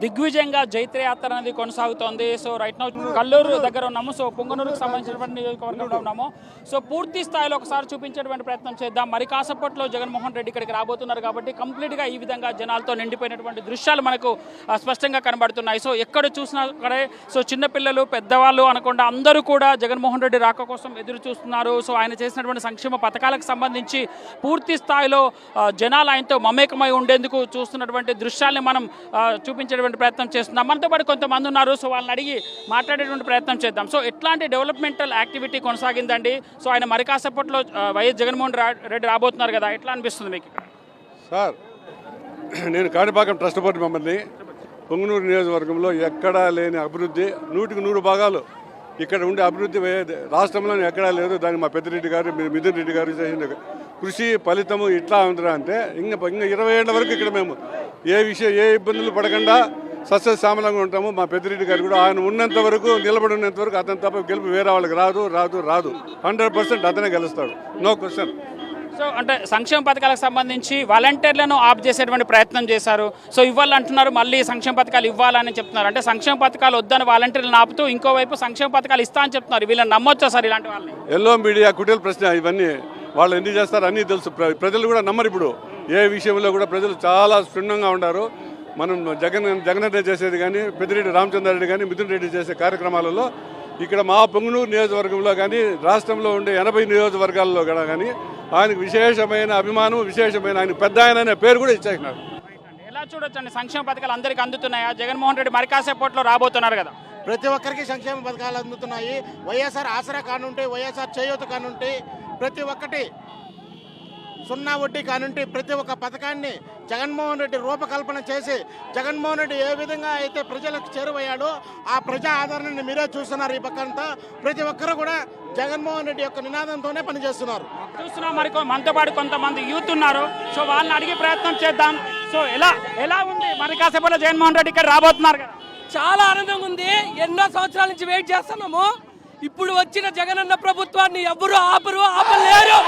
దిగ్విజయంగా జైత్రయాత్ర అనేది కొనసాగుతోంది. సో రైట్ నౌ కల్లూరు దగ్గర ఉన్నాము. సో పొంగనూరుకు సంబంధించినటువంటి నియోజకవర్గంలో ఉన్నాము. సో పూర్తి స్థాయిలో ఒకసారి చూపించేటువంటి ప్రయత్నం చేద్దాం. మరి కాసేపట్లో జగన్మోహన్ రెడ్డి ఇక్కడికి రాబోతున్నారు కాబట్టి కంప్లీట్గా ఈ విధంగా జనాలతో నిండిపోయినటువంటి దృశ్యాలు మనకు స్పష్టంగా కనబడుతున్నాయి. సో ఎక్కడ చూసినా అక్కడే సో చిన్నపిల్లలు పెద్దవాళ్ళు అనకుండా అందరూ కూడా జగన్మోహన్ రెడ్డి రాక కోసం ఎదురు చూస్తున్నారు. సో ఆయన చేసినటువంటి సంక్షేమ పథకాలకు సంబంధించి పూర్తి స్థాయిలో జనాలు ఆయనతో మమేకమై ఉండేందుకు చూస్తున్నటువంటి దృశ్యాల్ని మనం చూపించే ప్రయత్నం చేస్తున్నాం. మనతో పాటు కొంతమంది ఉన్నారు. సో వాళ్ళని అడిగి మాట్లాడేటువంటి ప్రయత్నం చేద్దాం. సో ఎట్లాంటి డెవలప్మెంటల్ యాక్టివిటీ కొనసాగిందండి? సో ఆయన మరి కాసేపట్లో వైఎస్ జగన్మోహన్ రెడ్డి రాబోతున్నారు కదా, ఎట్లా అనిపిస్తుంది మీకు? సార్, నేను కాణిపాకం ట్రస్ట్ బోర్డు మెంబర్ని. పొంగనూరు నియోజకవర్గంలో ఎక్కడా లేని అభివృద్ధి 100% భాగాలు ఇక్కడ ఉండే అభివృద్ధి రాష్ట్రంలో ఎక్కడా లేదు. దానికి మా పెద్దిరెడ్డి గారు, మిథున్ రెడ్డి గారు చేసిన కృషి ఫలితము ఇట్లా ఉందిరా అంటే ఇంకా 20 ఏళ్ల వరకు ఇక్కడ మేము ఏ ఇబ్బందులు పడకుండా సస్యశ్యామలంగా ఉంటాము. మా పెద్దిరెడ్డి గారు కూడా ఆయన ఉన్నంత వరకు, నిలబడి ఉన్నంత వరకు అతను తప్ప గెలుపు వేరే వాళ్ళకి రాదు 100% అతనే గెలుస్తాడు, నో క్వశ్చన్. సో అంటే సంక్షేమ పథకాలకు సంబంధించి వాలంటీర్లను ఆప్ చేసేటువంటి ప్రయత్నం చేశారు. సో ఇవ్వాలంటున్నారు, మళ్ళీ సంక్షేమ పథకాలు ఇవ్వాలని చెప్తున్నారు. అంటే సంక్షేమ పథకాలు వద్దని వాలంటీర్లను ఆపుతూ ఇంకోవైపు సంక్షేమ పథకాలు ఇస్తా అని చెప్తున్నారు. వీళ్ళని నమ్మొచ్చా సార్ ఇలాంటి వాళ్ళని? ఎల్లో మీడియా కుటీల ప్రశ్న ఇవన్నీ వాళ్ళు ఎందుకు చేస్తారు అన్నీ తెలుసు. ప్రజలు కూడా నమ్మరు. ఇప్పుడు ఏ విషయంలో కూడా ప్రజలు చాలా క్షుణ్ణంగా ఉన్నారు. మనం జగన్ చేసేది కానీ, పెద్దిరెడ్డి రామచంద్రారెడ్డి కానీ, మిథున్ రెడ్డి చేసే కార్యక్రమాలలో ఇక్కడ మా పొంగనూరు నియోజకవర్గంలో కానీ, రాష్ట్రంలో ఉండే 80 నియోజకవర్గాల్లో కూడా కానీ ఆయనకు విశేషమైన అభిమానం, విశేషమైన ఆయన పెద్ద ఆయన అనే పేరు కూడా ఇచ్చేసినారు. ఎలా చూడొచ్చండి? సంక్షేమ పథకాలు అందరికీ అందుతున్నాయా? జగన్మోహన్ రెడ్డి మరి కాసేపట్లో రాబోతున్నారు కదా. ప్రతి ఒక్కరికి సంక్షేమ పథకాలు అందుతున్నాయి. వైఎస్ఆర్ ఆసరా కానుంటే, వైఎస్ఆర్ చేయూత కానుంటే, ప్రతి ఒక్కటి సున్నా వడ్డీ కానుంటే ప్రతి ఒక్క పథకాన్ని జగన్మోహన్ రెడ్డి రూపకల్పన చేసి, జగన్మోహన్ రెడ్డి ఏ విధంగా అయితే ప్రజలకు చేరువయ్యాడో ఆ ప్రజా ఆదరణని మీరే చూస్తున్నారు. ఈ పక్కంతా ప్రతి ఒక్కరు కూడా జగన్మోహన్ రెడ్డి యొక్క నినాదంతోనే పనిచేస్తున్నారు. చూస్తున్నాం. మరి మనతో పాటు కొంతమంది యూత్ ఉన్నారు. సో వాళ్ళని అడిగే ప్రయత్నం చేద్దాం. సో ఎలా ఉంది మరి కాసేపట్లో జగన్మోహన్ రెడ్డి ఇక్కడ రాబోతున్నారు కదా? చాలా ఆనందంగా ఉంది. ఎన్నో సంవత్సరాల నుంచి వెయిట్ చేస్తున్నాము. ఇప్పుడు వచ్చిన జగనన్న ప్రభుత్వాన్ని ఎవరు ఆపలేరు.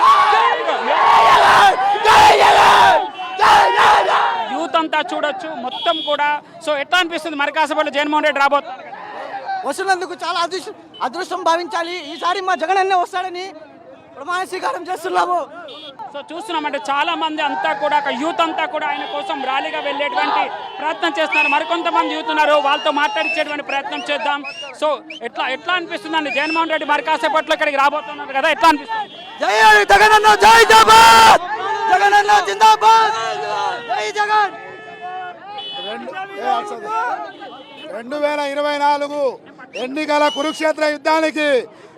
యూత్ అంతా చూడొచ్చు మొత్తం కూడా. సో ఎట్లా అనిపిస్తుంది మరి కాసేపట్లో జగన్మోహన్ రెడ్డి రాబోతున్నారు? వస్తున్నందుకు చాలా అదృష్టం భావించాలి. ఈసారి మా జగనన్నే వస్తాడని ప్రమాణ స్వీకారం చేస్తున్నాము. సో చూస్తున్నామంటే చాలా మంది అంతా కూడా యూత్ అంతా కూడా ఆయన కోసం ర్యాలీగా వెళ్ళేటువంటి ప్రయత్నం చేస్తున్నారు. మరికొంతమంది యూత్ ఉన్నారు, వాళ్ళతో మాట్లాడించేటువంటి ప్రయత్నం చేద్దాం. సో ఎట్లా అనిపిస్తుందండి? జగన్మోహన్ రెడ్డి మరి కాసేపట్లో ఇక్కడికి రాబోతున్నారు కదా, ఎట్లా అనిపిస్తుంది? జై జగనన్న, జై జగన్, జగనన్న జిందాబాద్, జై జగన్. 2024 ఎన్నికల కురుక్షేత్ర యుద్ధానికి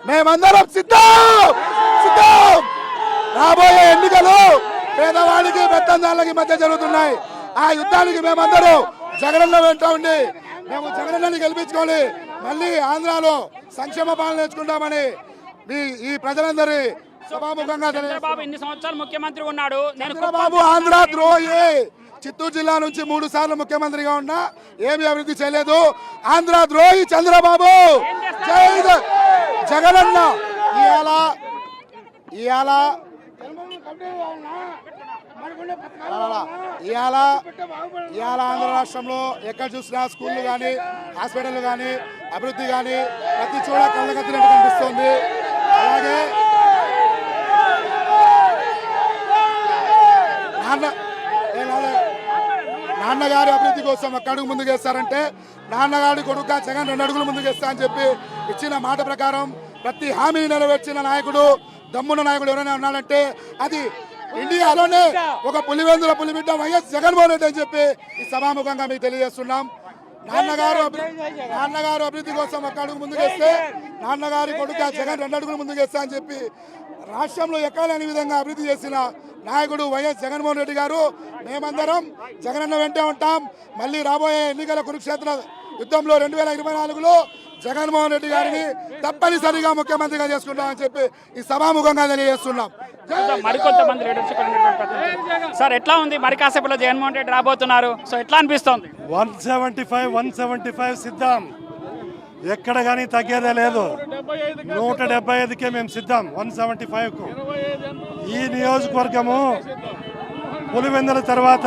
మేమందరం సిద్ధం. రాబోయే ఎన్నికలు పేదవాడికి పెత్తందాళ్ళకి మధ్య జరుగుతున్నాయి. ఆ యుద్ధానికి మేమందరూ జగనన్న వెంట ఉండి మేము జగనన్నని గెలిపించుకొని మళ్ళీ ఆంధ్రాలో సంక్షేమ పాలన నేర్చుకుంటామని ఈ ప్రజలందరి సభాముఖంగా చంద్రబాబు ఇన్ని సంవత్సరాలు ముఖ్యమంత్రి ఉన్నాడు. చంద్రబాబు ఆంధ్ర ద్రోహి. చిత్తూరు జిల్లా నుంచి 3 సార్లు ముఖ్యమంత్రిగా ఉన్నా ఏమీ అభివృద్ధి చేయలేదు. ఆంధ్ర ద్రోహి చంద్రబాబు. జగనన్న ఇవాళ ఆంధ్ర రాష్ట్రంలో ఎక్కడ చూసినా స్కూళ్ళు కానీ, హాస్పిటల్ కానీ, అభివృద్ధి కానీ ప్రతి చోట కళ్ళకత్తినట్టు కనిపిస్తోంది. అలాగే నాన్నగారి అభివృద్ధి కోసం ఒక అడుగు ముందుకు వేస్తారంటే, నాన్నగారి కొడుకు జగన్ 2 అడుగులు ముందుకు వేస్తా అని చెప్పి ఇచ్చిన మాట ప్రకారం ప్రతి హామీని నెరవేర్చిన నాయకుడు, దమ్మున్న నాయకుడు ఎవరైనా ఉన్నాడంటే అది ఇండియాలోనే ఒక పులివెందుల పులిబిడ్డ వైఎస్ జగన్మోహన్ రెడ్డి అని చెప్పి ఈ సభాముఖంగా మీకు తెలియజేస్తున్నాం. నాన్నగారు అభివృద్ధి కోసం ఒక అడుగు ముందుకేస్తే, నాన్నగారి కొడుకు జగన్ 2 అడుగులు ముందుకేస్తా అని చెప్పి రాష్ట్రంలో ఎక్కలేని విధంగా అభివృద్ధి చేసిన నాయకుడు వైఎస్ జగన్మోహన్ రెడ్డి గారు. మేమందరం జగనన్న వెంటే ఉంటాం. మళ్ళీ రాబోయే ఎన్నికల కురుక్షేత్ర యుద్ధంలో 2024లో జగన్మోహన్ రెడ్డి గారిని తప్పనిసరిగా ముఖ్యమంత్రిగా చేసుకుంటామని చెప్పి ఈ సభాముఖంగా తెలియజేస్తున్నాం. మరికొంతమంది సార్ ఎట్లా ఉంది? మరి కాసేపట్లో జగన్మోహన్ రెడ్డి రాబోతున్నారు. సో ఎట్లా అనిపిస్తోంది? 175 సిద్ధం. ఎక్కడ కానీ తగ్గేదే లేదు. 175కే మేము సిద్ధం. 175కు ఈ నియోజకవర్గము పులివెందుల తర్వాత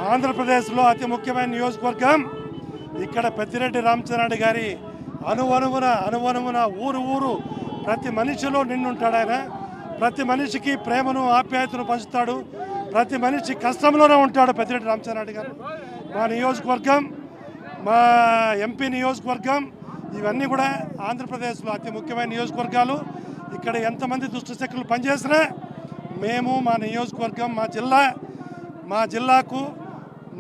ఆంధ్రప్రదేశ్లో అతి ముఖ్యమైన నియోజకవర్గం. ఇక్కడ పెద్దిరెడ్డి రామచంద్రారెడ్డి గారి అనువనువున ఊరు ప్రతి మనిషిలో నిన్నుంటాడు ఆయన. ప్రతి మనిషికి ప్రేమను ఆప్యాయతను పంచుతాడు. ప్రతి మనిషి కష్టంలోనే ఉంటాడు పెద్దిరెడ్డి రామచంద్రారెడ్డి గారు. మా నియోజకవర్గం, మా ఎంపీ నియోజకవర్గం, ఇవన్నీ కూడా ఆంధ్రప్రదేశ్లో అతి ముఖ్యమైన నియోజకవర్గాలు. ఇక్కడ ఎంతమంది దుష్టశక్తులు పనిచేసినా మేము మా నియోజకవర్గం, మా జిల్లాకు,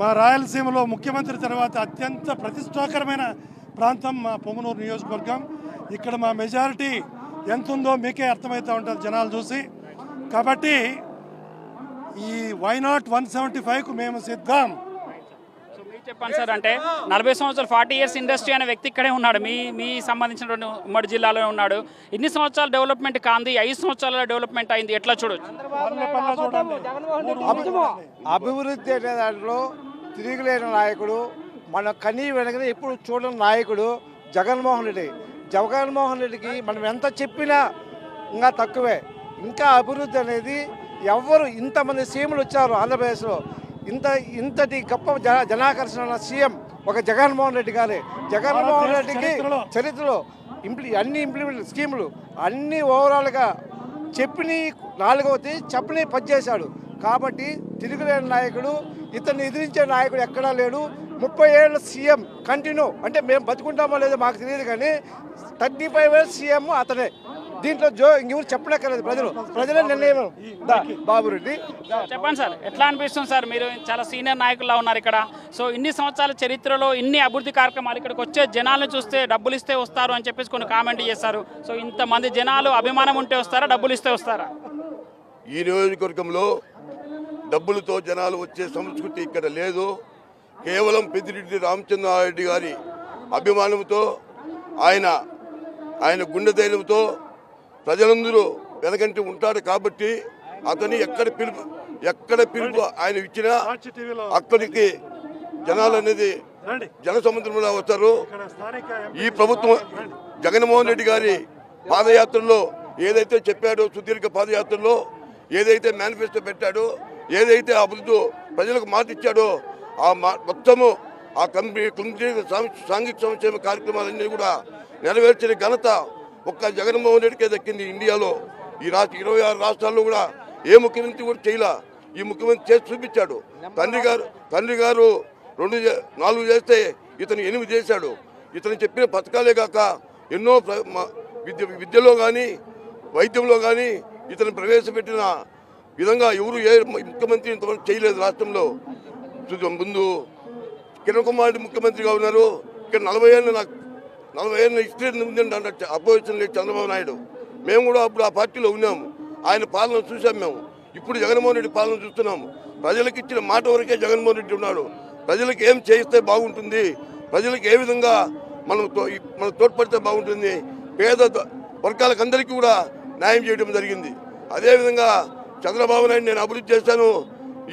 మా రాయలసీమలో ముఖ్యమంత్రి తర్వాత అత్యంత ప్రతిష్టాకరమైన ప్రాంతం మా పొంగనూరు నియోజకవర్గం. ఇక్కడ మా మెజారిటీ ఎంత ఉందో మీకే అర్థమవుతూ ఉంటుంది జనాలు చూసి. కాబట్టి ఈ వైనాట్ 175కు మేము సిద్ధం. చెప్పండి సార్, అంటే 40 సంవత్సరాలు 40 ఇయర్స్ ఇండస్ట్రీ అనే వ్యక్తి ఇక్కడే ఉన్నాడు, మీ సంబంధించినటువంటి ఉమ్మడి జిల్లాలో ఉన్నాడు. ఇన్ని సంవత్సరాలు డెవలప్మెంట్ కాంది, 5 సంవత్సరాల డెవలప్మెంట్ అయింది, ఎట్లా చూడొచ్చు? అభివృద్ధి అనే దాంట్లో తిరిగిలేని నాయకుడు, మన కనీ వెనకనే ఎప్పుడు చూడని నాయకుడు జగన్మోహన్ రెడ్డి. జగన్మోహన్ రెడ్డికి మనం ఎంత చెప్పినా ఇంకా తక్కువే. ఇంకా అభివృద్ధి అనేది ఎవరు, ఇంతమంది సీఎంలు వచ్చారు ఆంధ్రప్రదేశ్లో, ఇంతటి గొప్ప జనాకర్షణ సీఎం ఒక జగన్మోహన్ రెడ్డి గారే. జగన్మోహన్ రెడ్డికి చరిత్రలో అన్ని ఇంప్లిమెంట్ స్కీములు అన్ని ఓవరాల్గా చెప్పిన 4వది చెప్పని పనిచేశాడు. కాబట్టి తిరుగులేని నాయకుడు, ఇతన్ని ఎదిరించే నాయకుడు ఎక్కడా లేడు. 30 ఏళ్ళ సీఎం కంటిన్యూ, అంటే మేము బతుకుంటామో లేదో మాకు తెలియదు, కానీ 35 ఏళ్ళ సీఎం అతనే. దీంట్లో ఇంకెవరు చెప్పనక్కర్లేదు, ప్రజలే నిర్ణయం. బాబురెడ్డి చెప్పండి సార్, ఎట్లా అనిపిస్తుంది సార్? మీరు చాలా సీనియర్ నాయకుల్లా ఉన్నారు ఇక్కడ. సో ఇన్ని సంవత్సరాల చరిత్రలో ఇన్ని అభివృద్ధి కార్యక్రమాలు, ఇక్కడికి వచ్చే జనాలను చూస్తే డబ్బులు ఇస్తే వస్తారు అని చెప్పేసి కొన్ని కామెంట్ చేస్తారు. సో ఇంతమంది జనాలు అభిమానం ఉంటే వస్తారా, డబ్బులు ఇస్తే వస్తారా? ఈ నియోజకవర్గంలో డబ్బులతో జనాలు వచ్చే సంస్కృతి ఇక్కడ లేదు. కేవలం పెద్దిరెడ్డి రామచంద్రారెడ్డి గారి అభిమానంతో, ఆయన గుండె ధైర్యంతో ప్రజలందరూ వెనకంటి ఉంటాడు. కాబట్టి అతని ఎక్కడ పిలుపు ఆయన ఇచ్చినా అక్కడికి జనాలు అనేది జనసముద్రంలో వస్తారు. ఈ ప్రభుత్వం జగన్మోహన్ రెడ్డి గారి పాదయాత్రలో ఏదైతే చెప్పాడో, సుదీర్ఘ పాదయాత్రలో ఏదైతే మేనిఫెస్టో పెట్టాడో, ఏదైతే అభివృద్ధి ప్రజలకు మాట ఇచ్చాడో, మొత్తము ఆ సాంఘిక సంక్షేమ కార్యక్రమాలన్నీ కూడా నెరవేర్చిన ఘనత ఒక్క జగన్మోహన్ రెడ్డికే దక్కింది. ఇండియాలో ఈ 26 రాష్ట్రాల్లో కూడా ఏ ముఖ్యమంత్రి కూడా చేయలా. ఈ ముఖ్యమంత్రి చేసి చూపించాడు. తండ్రి గారు 4 చేస్తే ఇతను 8 చేశాడు. ఇతను చెప్పిన పథకాలే కాక ఎన్నో విద్యలో కానీ వైద్యంలో కానీ ఇతను ప్రవేశపెట్టిన విధంగా ఎవరు ఏ ముఖ్యమంత్రి ఇంతవరకు చేయలేదు రాష్ట్రంలో. ముందు కిరణ్ కుమార్ రెడ్డి ముఖ్యమంత్రిగా ఉన్నారు. ఇక్కడ 40 ఏళ్ళ హిస్టరీ ఉందంటే అపోజిషన్ లేదు చంద్రబాబు నాయుడు. మేము కూడా అప్పుడు ఆ పార్టీలో ఉన్నాము. ఆయన పాలన చూసాం మేము. ఇప్పుడు జగన్మోహన్ రెడ్డి పాలన చూస్తున్నాము. ప్రజలకు ఇచ్చిన మాట వరకే జగన్మోహన్ రెడ్డి ఉన్నాడు. ప్రజలకు ఏం చేస్తే బాగుంటుంది, ప్రజలకు ఏ విధంగా మనం తోడ్పడితే బాగుంటుంది, పేద వర్గాలకు అందరికీ కూడా న్యాయం చేయడం జరిగింది. అదేవిధంగా చంద్రబాబు నాయుడు నేను అభివృద్ధి చేస్తాను,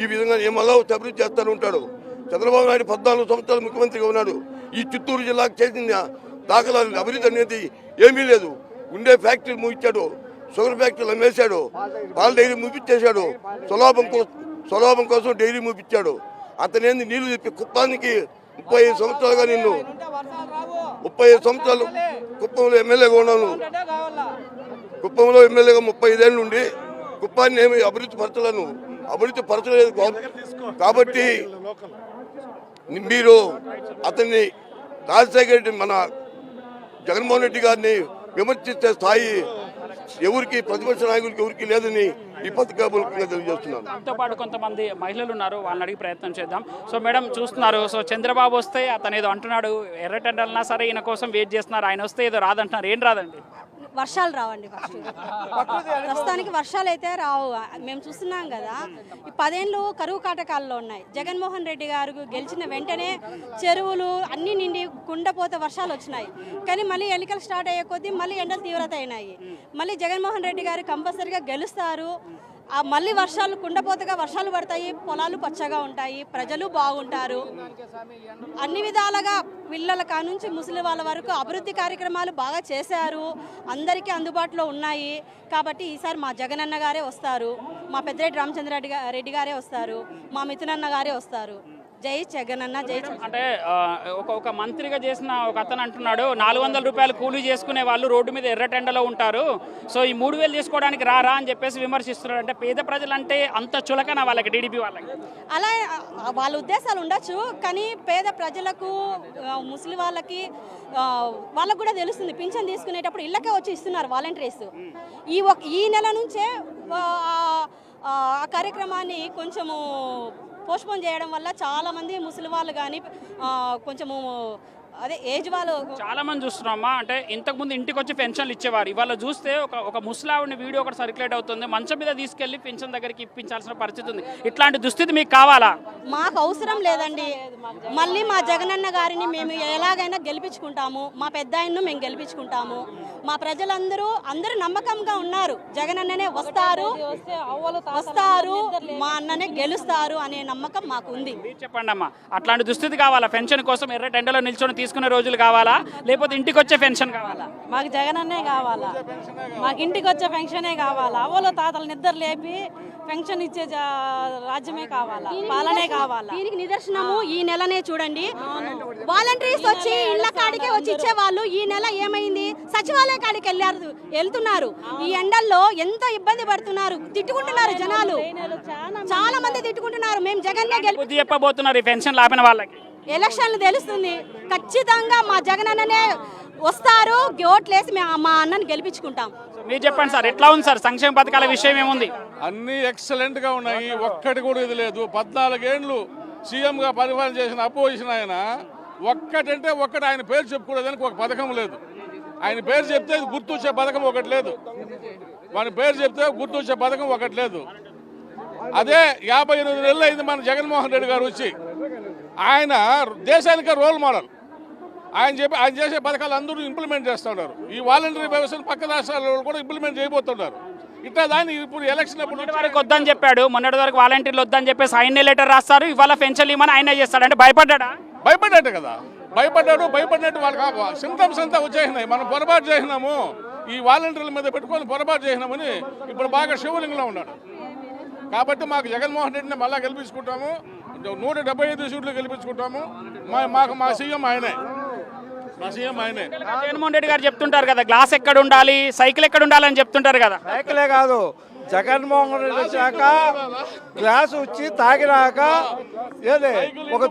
ఈ విధంగా నేను మళ్ళా అభివృద్ధి చేస్తాను ఉంటాడు. చంద్రబాబు నాయుడు 14 సంవత్సరాలు ముఖ్యమంత్రిగా ఉన్నాడు. ఈ చిత్తూరు జిల్లాకు చేసిన దాఖలాలు అభివృద్ధి అనేది ఏమీ లేదు. ఉండే ఫ్యాక్టరీలు మూయించాడు, షుగర్ ఫ్యాక్టరీలు అమ్మేశాడు, పాల డైరీ మూపించేశాడు, స్వలాభం కోసం డైరీ మూపించాడు. అతనేంది నీళ్లు చెప్పి కుప్పానికి 35 సంవత్సరాలుగా 35 సంవత్సరాలు కుప్పంలో ఎమ్మెల్యేగా ఉన్నాను. కుప్పంలో ఎమ్మెల్యేగా 35 ఏళ్ళు ఉండి కుప్పాన్ని ఏమి అభివృద్ధి పరచలేదు. కాబట్టి మీరు అతన్ని రాజశేఖర రెడ్డి మన జగన్మోహన్ రెడ్డి గారిని విమర్శించే స్థాయి ఎవరికి, ప్రతిపక్ష నాయకులకి ఎవరికి లేదని ఈ పథకాముఖంగా తెలియజేస్తున్నాను. దాంతో పాటు కొంతమంది మహిళలు ఉన్నారు, వాళ్ళని అడిగి ప్రయత్నం చేద్దాం. సో మేడం చూస్తున్నారు, సో చంద్రబాబు వస్తే అతను ఏదో అంటున్నాడు, ఎర్రటెండల్నా సరే ఈయన కోసం వెయిట్ చేస్తున్నారు, ఆయన వస్తే ఏదో రాదంటున్నారు. ఏం రాదండి? వర్షాలు రావండి. ప్రస్తుతానికి వర్షాలు అయితే రావు. మేము చూస్తున్నాం కదా, ఈ 10 ఏళ్ళు కరువు కాటకాల్లో ఉన్నాయి. జగన్మోహన్ రెడ్డి గారు గెలిచిన వెంటనే చెరువులు అన్ని నిండి కుండపోత వర్షాలు వచ్చినాయి. కానీ మళ్ళీ ఎన్నికలు స్టార్ట్ అయ్యే కొద్దీ మళ్ళీ ఎండలు తీవ్రత అయినాయి. మళ్ళీ జగన్మోహన్ రెడ్డి గారు కంపల్సరీగా గెలుస్తారు. మళ్ళీ వర్షాలు కుండపోతగా వర్షాలు పడతాయి, పొలాలు పచ్చగా ఉంటాయి, ప్రజలు బాగుంటారు. అన్ని విధాలుగా పిల్లల కానుంచి ముసలి వాళ్ళ వరకు అభివృద్ధి కార్యక్రమాలు బాగా చేశారు, అందరికీ అందుబాటులో ఉన్నాయి. కాబట్టి ఈసారి మా జగనన్న గారే వస్తారు, మా పెద్దిరెడ్డి రామచంద్రారెడ్డి గారే వస్తారు, మా మిథునన్న గారే వస్తారు. జై జగనన్న జై అంటే ఒక మంత్రిగా చేసిన ఒక అతను అంటున్నాడు 400 రూపాయలు కూలీ చేసుకునే వాళ్ళు రోడ్డు మీద ఎర్రటెండలో ఉంటారు, సో ఈ 3000 చేసుకోవడానికి రారా అని చెప్పేసి విమర్శిస్తున్నాడు. అంటే పేద ప్రజలంటే అంత చులకన వాళ్ళకి, టీడీపీ వాళ్ళకి. అలా వాళ్ళ ఉద్దేశాలు ఉండొచ్చు, కానీ పేద ప్రజలకు ముస్లిం వాళ్ళకి వాళ్ళకు కూడా తెలుస్తుంది. పింఛన్ తీసుకునేటప్పుడు ఇళ్ళకే వచ్చి ఇస్తున్నారు వాలంటీర్స్. ఈ నెల నుంచే ఆ కార్యక్రమాన్ని కొంచెము పోస్ట్పోన్ చేయడం వల్ల చాలామంది ముసలి వాళ్ళు కానీ కొంచెము అదే ఏజ్ వాళ్ళు చాలా మంది చూస్తున్నామా. అంటే ఇంతకుముందు ఇంటికి వచ్చి పెన్షన్లు ఇచ్చేవారు, ఇవాళ చూస్తే ఒక ముసలావిడిని వీడియో ఒకటి సర్క్యులేట్ అవుతుంది, మంచం మీద తీసుకెళ్లి పెన్షన్ దగ్గరికి ఇప్పించాల్సిన పరిస్థితి ఉంది. ఇట్లాంటి దుస్థితి మీకు కావాలా? మాకు అవసరం లేదండి. మళ్ళీ మా జగనన్న గారిని మేము ఎలాగైనా గెలిపించుకుంటాము, మా పెద్ద ఆయన్ను మేము గెలిపించుకుంటాము. మా ప్రజలందరూ నమ్మకంగా ఉన్నారు, జగనన్ననే వస్తారు, మా అన్ననే గెలుస్తారు అనే నమ్మకం మాకు ఉంది. చెప్పండి అమ్మా, అట్లాంటి దుస్థితి కావాలా? పెన్షన్ కోసం ఎర్ర టెండలో నిల్చొని తీసుకునే రోజులు కావాలా, లేకపోతే ఇంటికి వచ్చే పెన్షన్ కావాలా? మాకు జగనన్నే కావాలా, మాకు ఇంటికి వచ్చే పెన్షనే కావాలా. అవ్వలో తాతలు నిద్ర లేపి పెన్షన్ ఇచ్చే రాజ్యమే కావాలా, పాలనే కావాలా. దీనికి నిదర్శనము ఈ నెలనే చూడండి. వాలంటీర్స్ వచ్చి ఇళ్ల కాడికే వచ్చి ఇచ్చేవాళ్ళు ఈ నెల ఏమైంది? సచివాలయ కాడికి వెళ్తున్నారు. ఈ ఎండల్లో ఎంతో ఇబ్బంది పడుతున్నారు, తిట్టుకుంటున్నారు జనాలు, చాలా మంది తిట్టుకుంటున్నారు. మేము జగన్నే బుద్ధి చెప్పబోతున్నారు ఈ పెన్షన్ లాపిన వాళ్ళకి. ఎలక్షన్లు తెలుస్తుంది, ఖచ్చితంగా మా జగనన్ననే వస్తారు, ఓట్లేసి మా అన్నని గెలిపించుకుంటాం. మీరు చెప్పండి సార్, ఎట్లా ఉంది సార్ సంక్షేమ పథకాల విషయం ఏముంది? అన్నీ ఎక్సలెంట్ గా ఉన్నాయి, ఒక్కటి కూడా ఇది లేదు. 14 ఏళ్ళు సీఎంగా పరిపాలన చేసిన అపోజిషన్ ఆయన ఒక్కటంటే ఒక్కటి ఆయన పేరు చెప్పుకోవడానికి ఒక పథకం లేదు. ఆయన పేరు చెప్తే గుర్తొచ్చే పథకం ఒకటి లేదు, మన పేరు చెప్తే గుర్తొచ్చే పథకం ఒకటి లేదు. అదే 58 నెలలు అయింది మన జగన్మోహన్ రెడ్డి గారు వచ్చి. ఆయన దేశానికే రోల్ మోడల్. ఆయన చేసే పథకాలు అందరూ ఇంప్లిమెంట్ చేస్తూ ఉన్నారు. ఈ వాలంటరీ వ్యవస్థను పక్క రాష్ట్రాల్లో కూడా ఇంప్లిమెంట్ చేయబోతున్నారు. ఇట్లా దాన్ని ఇప్పుడు ఎలక్షన్ వరకు వద్దని చెప్పాడు, మొన్నటి వరకు వాలంటీర్లు వద్దని చెప్పేసి ఆయనే లెటర్ రాస్తారు, ఇవాళ పెన్షన్ ఇవ్వమని ఆయనే చేస్తాడు. అంటే భయపడ్డాడు కదా, భయపడినట్టు వాళ్ళకి సింటమ్స్ అంతా వచ్చేసినాయి. మనం పొరపాటు చేసినాము, ఈ వాలంటీర్ల మీద పెట్టుకొని పొరపాటు చేసినామని ఇప్పుడు బాగా శివలింగంలో ఉన్నాడు. కాబట్టి మాకు జగన్మోహన్ రెడ్డిని మళ్ళా గెలిపించుకుంటాము, 175 సీట్లు గెలిపించుకుంటాము. మా సీఎం ఆయనే, మా సీఎం ఆయనే. జగన్మోహన్ రెడ్డి గారు చెప్తుంటారు కదా, గ్లాస్ ఎక్కడ ఉండాలి, సైకిల్ ఎక్కడ ఉండాలని చెప్తుంటారు కదా. సైకిలే కాదు, జగన్మోహన్ రెడ్డి వచ్చాక గ్లాస్ వచ్చి తాగినాక ఏదే ఒక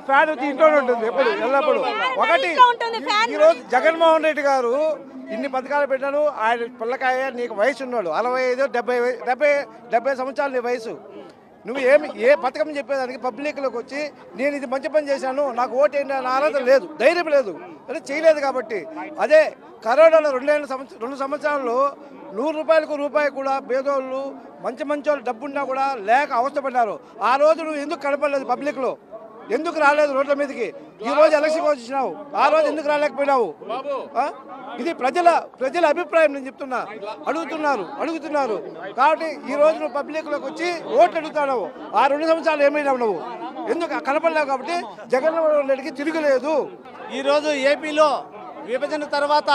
ఫ్యాన్ వచ్చి ఇంట్లోనే ఉంటుంది ఎప్పుడు ఎల్లప్పుడు. ఒకటి ఈరోజు జగన్మోహన్ రెడ్డి గారు ఇన్ని పథకాలు పెట్టాను. ఆయన పిల్లకాయ నీకు వయసు ఉన్నాడు 65, 70 సంవత్సరాలు నీ వయసు. నువ్వు ఏ పథకం చెప్పేదానికి పబ్లిక్లోకి వచ్చి నేను ఇది మంచి పని చేశాను, నాకు ఓటు ఏంటి అని ఆలోచన లేదు, ధైర్యం లేదు, అంటే చేయలేదు. కాబట్టి అదే కరోనాలో 2 సంవత్సరాల్లో 100 రూపాయలకు రూపాయి కూడా పేదోళ్ళు మంచి వాళ్ళు డబ్బున్నా కూడా లేక అవస్థపడ్డారు. ఆ రోజు నువ్వు ఎందుకు కనపడలేదు పబ్లిక్లో, ఎందుకు రాలేదు రోడ్ల మీదకి? ఈ రోజు ఎలక్షన్ వచ్చినావు, ఆ రోజు ఎందుకు రాలేకపోయినావు? ఇది ప్రజల అభిప్రాయం. నేను చెప్తున్నా, అడుగుతున్నారు. కాబట్టి ఈ రోజు నువ్వు పబ్లిక్లోకి వచ్చి ఓట్లు అడుగుతున్నావు. ఆ 2 సంవత్సరాలు ఏమైనావు నువ్వు, ఎందుకు కనపడలేవు? కాబట్టి జగన్మోహన్ రెడ్డికి తిరుగులేదు. ఈరోజు ఏపీలో విభజన తర్వాత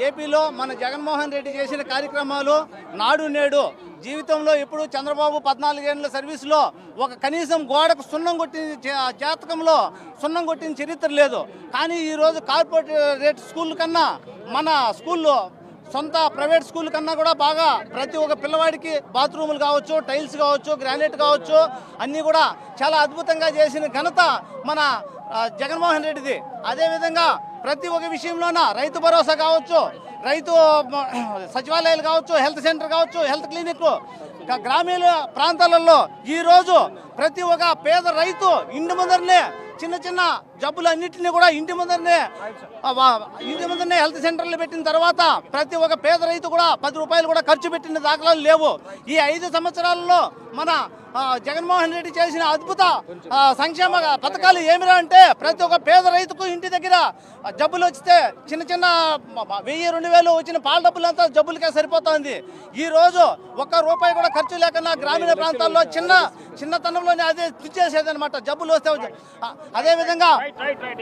ఏపీలో మన జగన్మోహన్ రెడ్డి చేసిన కార్యక్రమాలు నాడు నేడు జీవితంలో ఇప్పుడు చంద్రబాబు 14 ఏళ్ళ సర్వీసులో ఒక కనీసం గోడకు సున్నం కొట్టిన జాతకంలో సున్నం కొట్టిన చరిత్ర లేదు. కానీ ఈరోజు కార్పొరేట్ స్కూల్ కన్నా మన స్కూల్లో సొంత ప్రైవేట్ స్కూల్ కన్నా కూడా బాగా ప్రతి ఒక్క పిల్లవాడికి బాత్రూములు కావచ్చు, టైల్స్ కావచ్చు, గ్రానైట్ కావచ్చు, అన్నీ కూడా చాలా అద్భుతంగా చేసిన ఘనత మన జగన్మోహన్ రెడ్డిది. అదేవిధంగా ప్రతి ఒక్క విషయంలోన రైతు భరోసా కావచ్చు, రైతు సచివాలయాలు కావచ్చు, హెల్త్ సెంటర్ కావచ్చు, హెల్త్ క్లినిక్, గ్రామీణ ప్రాంతాలలో ఈరోజు ప్రతి ఒక్క పేద రైతు ఇంటి ముందరనే చిన్న జబ్బులన్నింటినీ కూడా ఇంటి ముందరనే హెల్త్ సెంటర్లు పెట్టిన తర్వాత ప్రతి ఒక్క పేద రైతు కూడా 10 రూపాయలు కూడా ఖర్చు పెట్టిన దాఖలాలు లేవు. ఈ 5 సంవత్సరాలలో మన జగన్మోహన్ రెడ్డి చేసిన అద్భుత సంక్షేమ పథకాలు ఏమిరా అంటే ప్రతి ఒక్క పేద రైతుకు ఇంటి దగ్గర జబ్బులు వస్తే చిన్న 1000-2000 వచ్చిన పాల డబ్బులంతా జబ్బులకే సరిపోతుంది. ఈ రోజు 1 రూపాయి కూడా ఖర్చు లేకుండా గ్రామీణ ప్రాంతాల్లో చిన్నతనంలోనే అదే తెచ్చేసేది అనమాట. జబ్బులు వస్తే అదేవిధంగా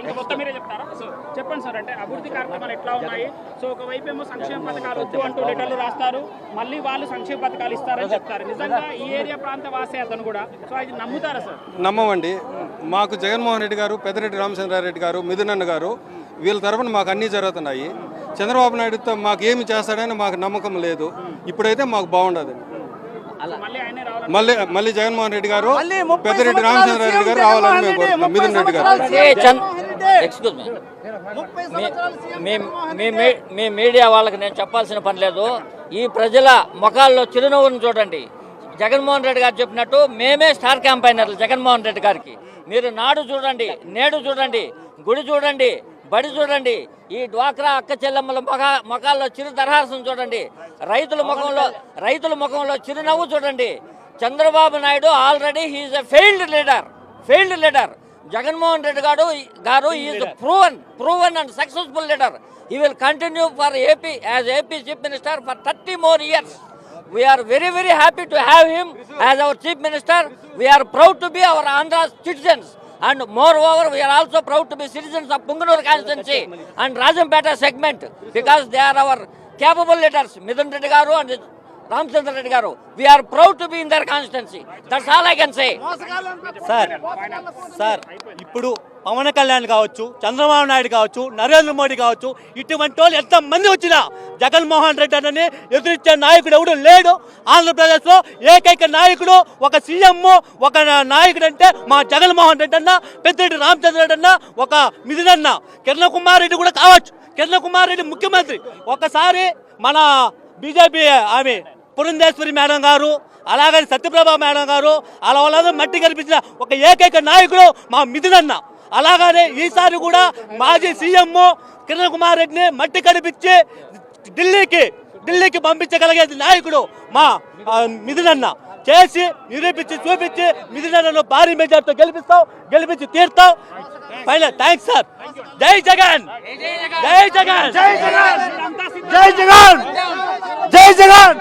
ఇంకా మొత్తం మీరే చెప్తారా? సో చెప్పండి సార్, అంటే అభివృద్ధి కార్యక్రమాలు ఎట్లా ఉన్నాయి? సో ఒకవైపు ఏమో సంక్షేమ పథకాలు వద్దు అంటూ లెటర్లు రాస్తారు, మళ్ళీ వాళ్ళు సంక్షేమ పథకాలు ఇస్తారని చెప్తారు. నిజంగా ఈ ఏరియా ప్రాంత వాసే అతను కూడా, సో అది నమ్ముతారా సార్? నమ్మమండి. మాకు జగన్మోహన్ రెడ్డి గారు, పెద్దిరెడ్డి రామచంద్రారెడ్డి గారు, మిథునన్న గారు వీళ్ళ తరఫున మాకు అన్నీ జరుగుతున్నాయి. చంద్రబాబు నాయుడుతో మాకు ఏమి చేస్తాడని మాకు నమ్మకం లేదు. ఇప్పుడైతే మాకు బాగుండదు. మళ్ళీ జగన్మోహన్ రెడ్డి గారు, పెద్దిరెడ్డి రామచంద్రారెడ్డి గారు రావాలని మేము కోరుతున్నాం. మిథున్ రెడ్డి గారు. మీ మీడియా వాళ్ళకి నేను చెప్పాల్సిన పని లేదు. ఈ ప్రజల ముఖాల్లో చిరునవ్వును చూడండి. జగన్మోహన్ రెడ్డి గారు చెప్పినట్టు మేమే స్టార్ క్యాంపైనర్లు జగన్మోహన్ రెడ్డి గారికి. మీరు నాడు చూడండి, నేడు చూడండి, గుడి చూడండి, బడి చూడండి, ఈ డ్వాక్రా అక్క చెల్లెమ్మల ముఖాల్లో చిరు దరహాసం చూడండి, రైతుల ముఖంలో చిరునవ్వు చూడండి. Chandrababu Naidu already he's a failed leader. Jaganmohan Reddy garu is proven and successful leader. He will continue for AP as AP Chief Minister for 30 more years. We are very, very happy to have him as our Chief Minister. We are proud to be our Andhra citizens. And moreover, we are also proud to be citizens of Punganur constituency and Rajampeta segment because they are our capable leaders, Midun Reddy Garu and Ramchandra Reddy Garu. We are proud to be in their constituency. That's all I can say. Sir ఇప్పుడు పవన్ కళ్యాణ్ కావచ్చు, చంద్రబాబు నాయుడు కావచ్చు, నరేంద్ర మోడీ కావచ్చు, ఇటువంటి వాళ్ళు ఎంతమంది వచ్చినా జగన్మోహన్ రెడ్డి అని ఎదురిచ్చే నాయకుడు ఎవడు లేడు. ఆంధ్రప్రదేశ్లో ఏకైక నాయకుడు, ఒక సీఎం, ఒక నాయకుడు అంటే మా జగన్మోహన్ రెడ్డి అన్న, పెద్దిరెడ్డి రామచంద్ర రెడ్డి అన్న, ఒక మిథునన్న, కిరణ్ కుమార్ రెడ్డి కూడా కావచ్చు. కిరణ్ కుమార్ రెడ్డి ముఖ్యమంత్రి. ఒకసారి మన బీజేపీ ఆమె పురంధేశ్వరి మేడం గారు, అలాగని సత్యప్రభ మేడం గారు, అలా వాళ్ళందరూ మట్టి కనిపించిన ఒక ఏకైక నాయకుడు మా మిథునన్న. అలాగనే ఈసారి కూడా మాజీ సీఎం కిరణ్ కుమార్ రెడ్డిని మట్టి కనిపించి ఢిల్లీకి పంపించగలిగేది నాయకుడు మా మిథునన్న. చేసి నిరూపించి చూపించి మిథునన్నను భారీ మెజార్టీతో గెలిపించి తీర్తాం. Final thanks sir. జై జగన్, జై జగన్, జై జగన్, జై జగన్, జై జగన్.